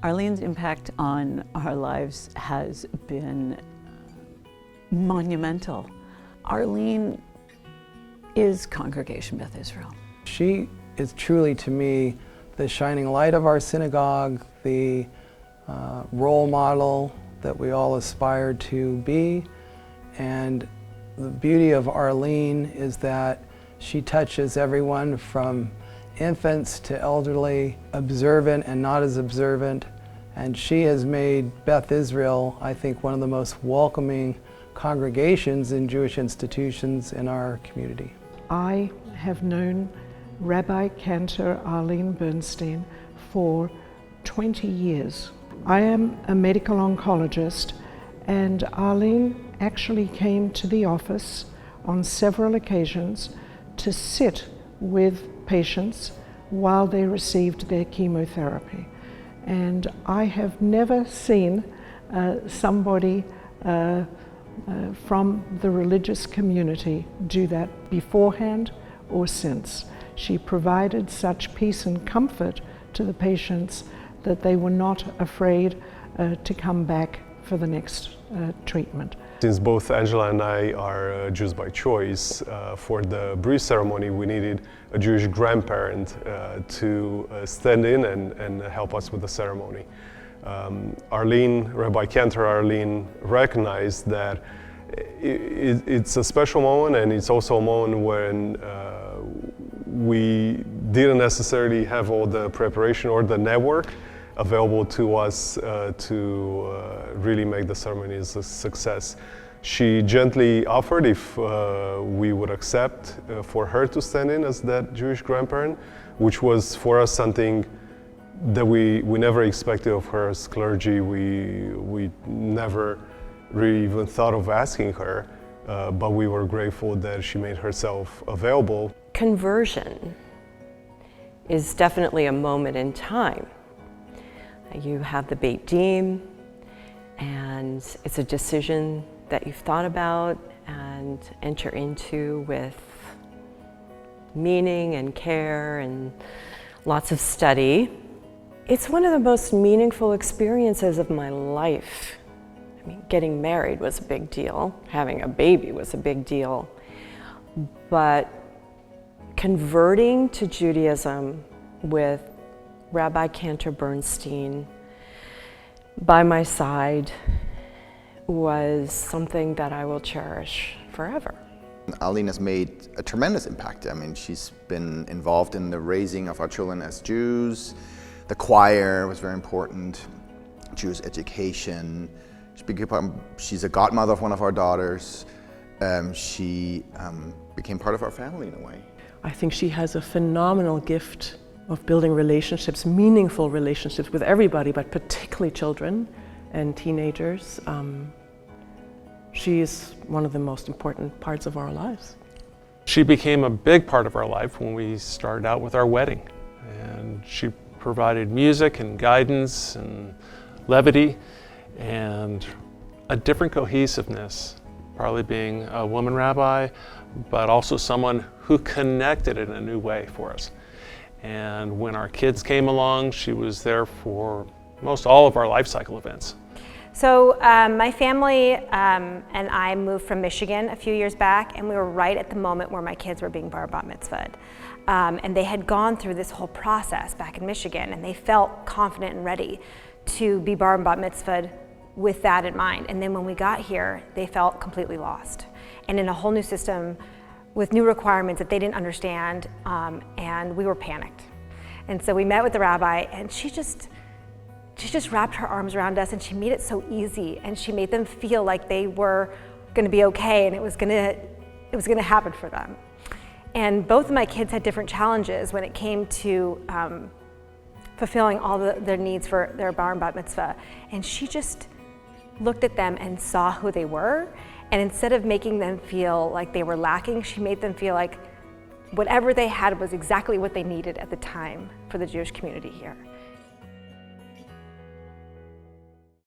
Arlene's impact on our lives has been monumental. Arlene is Congregation Beth Israel. She is truly, to me, the shining light of our synagogue, the role model that we all aspire to be. And the beauty of Arlene is that she touches everyone from infants to elderly, observant and not as observant. And she has made Beth Israel, I think, one of the most welcoming congregations in Jewish institutions in our community. I have known Rabbi Cantor Arlene Bernstein for 20 years. I am a medical oncologist, and Arlene actually came to the office on several occasions to sit with patients while they received their chemotherapy. And I have never seen somebody from the religious community do that beforehand or since. She provided such peace and comfort to the patients that they were not afraid to come back for the next treatment. Since both Angela and I are Jews by choice, for the bris ceremony we needed a Jewish grandparent to stand in and help us with the ceremony. Rabbi Cantor Arlene recognized that it's a special moment, and it's also a moment when we didn't necessarily have all the preparation or the network available to us to really make the ceremony a success. She gently offered if we would accept for her to stand in as that Jewish grandparent, which was for us something that we never expected of her as clergy. We never really even thought of asking her, but we were grateful that she made herself available. Conversion is definitely a moment in time. You have the Beit Din, and it's a decision that you've thought about and enter into with meaning and care and lots of study. It's one of the most meaningful experiences of my life. I mean, getting married was a big deal, having a baby was a big deal, but converting to Judaism with Rabbi Cantor Bernstein by my side was something that I will cherish forever. Arlene has made a tremendous impact. I mean, she's been involved in the raising of our children as Jews. The choir was very important, Jewish education. She's a godmother of one of our daughters. She became part of our family in a way. I think she has a phenomenal gift of building relationships, meaningful relationships with everybody, but particularly children and teenagers. She is one of the most important parts of our lives. She became a big part of our life when we started out with our wedding. And she provided music and guidance and levity and a different cohesiveness, probably being a woman rabbi, but also someone who connected in a new way for us. And when our kids came along, she was there for most all of our life cycle events. So my family and I moved from Michigan a few years back, and we were right at the moment where my kids were being bar mitzvahed. And they had gone through this whole process back in Michigan, and they felt confident and ready to be bar mitzvahed with that in mind. And then when we got here, they felt completely lost and in a whole new system with new requirements that they didn't understand, and we were panicked. And so we met with the rabbi, and she just wrapped her arms around us, and she made it so easy, and she made them feel like they were gonna be okay, and it was gonna happen for them. And both of my kids had different challenges when it came to fulfilling all their needs for their bar and bat mitzvah. And she just looked at them and saw who they were, and instead of making them feel like they were lacking, she made them feel like whatever they had was exactly what they needed at the time for the Jewish community here.